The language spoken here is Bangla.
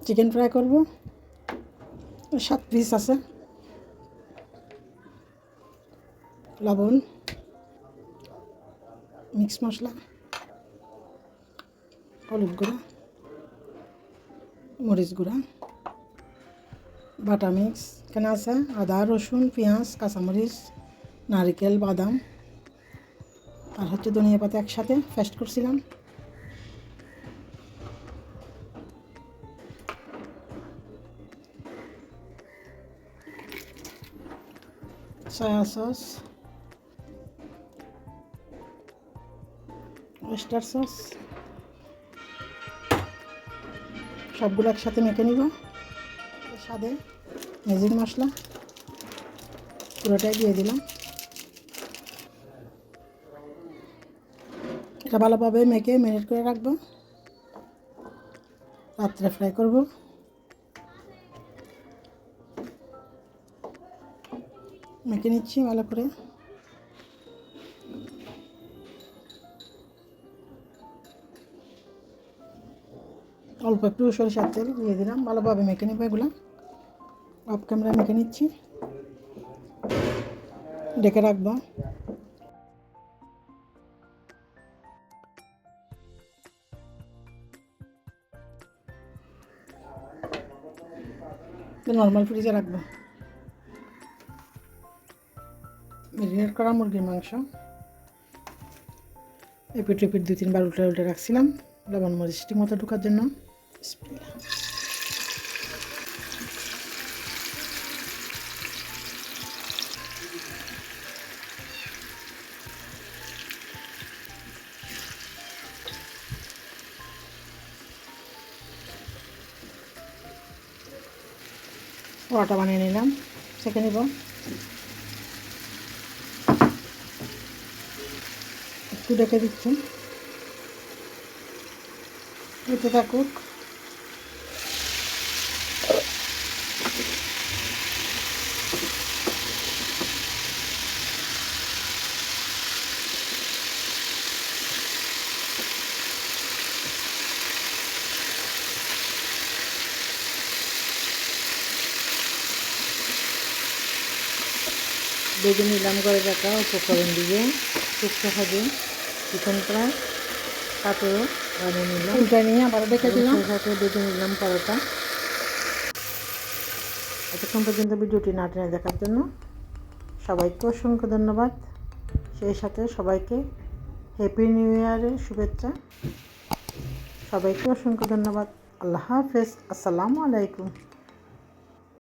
চিকেন ফ্রাই করব, 7 পিস আছে। লবণ, মিক্স মশলা, হলুদ গুঁড়া, মরিচ গুঁড়া, বাটা মিক্স এখানে আছে, আদা রসুন পেঁয়াজ কাঁচামরিচ নারকেল বাদাম আর হচ্ছে ধনিয়া পাতা একসাথে পেস্ট করছিলাম। সয়া সস, ওয়েস্টার সস সবগুলো একসাথে মেখে নিব। স্বাদে ম্যাজিক মশলা পুরোটাই দিয়ে দিলাম। এটা ভালোভাবে মেখে ম্যারিনেট করে রাখবো, রাত্রে ফ্রাই করব। মেখে নিচ্ছি ভালো করে। অল্প একটু সরিষার তেল দিয়ে দিলাম, ভালোভাবে মেখে নিব। এগুলো অফ ক্যামেরায় মেখে নিচ্ছি, ডেকে রাখবো। নর্মাল ফ্রিজে রাখবো। ম্যারিনেট করা মুরগির মাংস এপিট এপিট 2-3 বার উল্টে উল্টে রাখছিলাম লবণ মরিচ ঠিক মতো ঢোকার জন্য। পরোটা বানিয়ে নিলাম, সেঁকে নিব। একটু ডেকে দিচ্ছি, এতে থাকুক। বেজে নিলাম করে রাখা উপকরণ দিয়ে শুকনো ভাজে চিকেন ফ্রাই তাতেও বানিয়ে নিলাম। উল্টে নিয়ে আবার ডেকে দিলাম, সাথে বেজে নিলাম পরোটা। এতক্ষণ পর্যন্ত ভিডিওটি না টেনে দেখার জন্য সবাইকে অসংখ্য ধন্যবাদ। সেই সাথে সবাইকে হ্যাপি নিউ ইয়ারের শুভেচ্ছা। সবাইকে অসংখ্য ধন্যবাদ। আল্লাহ হাফেজ। আসসালামু আলাইকুম।